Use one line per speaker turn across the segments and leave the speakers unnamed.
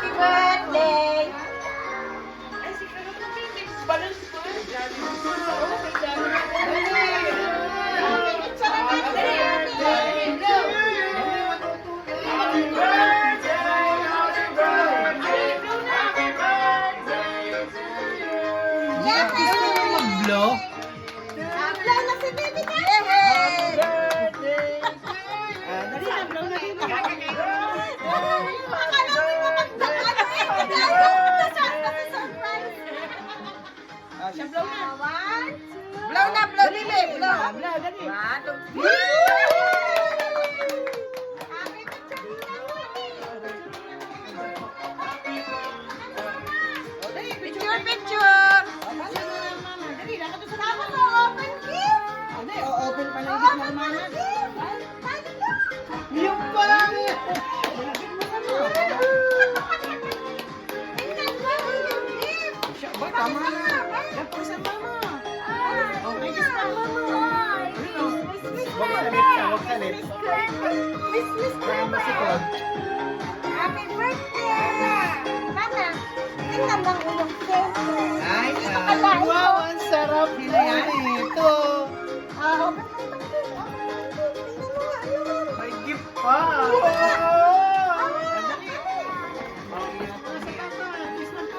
Happy birthday!
Mag-blow?
Blow na si baby na! Dali na, blow na din. Akalamin mo magdakala eh. Blow na. One, blow na, blow, Lili. Blow. Blow, dali. One, two, picture, picture. Open gift.
Open pa lang yung mama. Yung pa lang. Ba, tama na. Dapat sa mama. Okay, kiss pa.
Huwag ka lips, huwag ka lips.
Happy birthday! Mama, tingnan mo ang ulong cake.
Ay,
Nakakalain ko.
wow, ang sarap hinayaan ito.
Open mo yung cake. Open mo yung cake. Tingnan mo nga, ano mo.
May gift pa.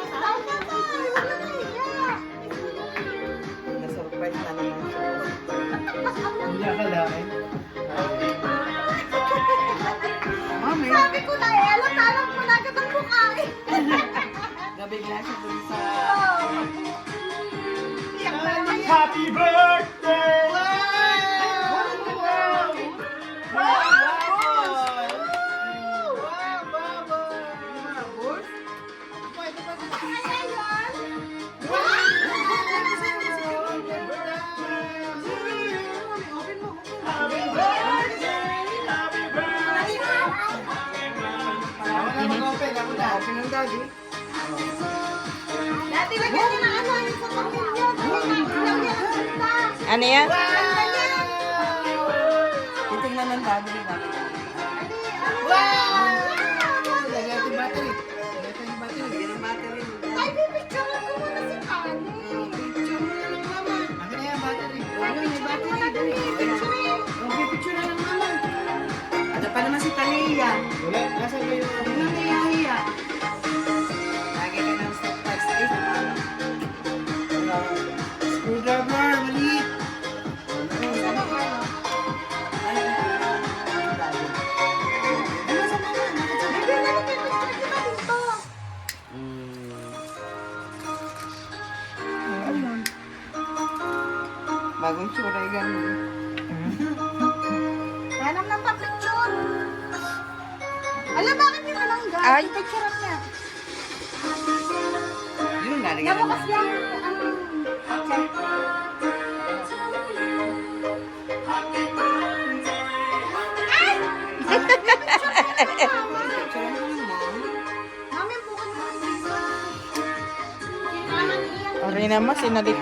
Tama na, wala na iya.
Na-surprise na naman siya. Hindi akalain. Mami,
Sabi ko na alam ko na agad ang mukha eh.
nabigla siya dun sa...
Happy birthday! Happy birthday! Happy birthday!
Open ng daddy.
Dati lagyan niya ng ano yung sa pamilya. Lagyan ang ganda.
Ano yan?
Titingnan ng daddy.
Wow!
Lagyan natin battery. Lagyan natin battery. Lagyan ng battery.
Ay, pipicturean ko muna si Kani.
Picture mo na lang mama. Akin na yung battery. Ayun, may
Picture mo na
battery.
dali. Picturean.
Okay, picture na lang mama. Ano pa naman si Talia?
Wala, nasa ba yung...
Ano na nahihiya? Lagi ka ng step by step. Screwdriver, maliit.
Bigyan na lang yung picture kita dito.
Bagong tsura yung gano'n.
Hanap ng pa-picture. Alam, bakit yung malangga?
Ay.
Picturean niya.
Yun, lalagyan na
Nabukas yan.
Ori naman, sinalit.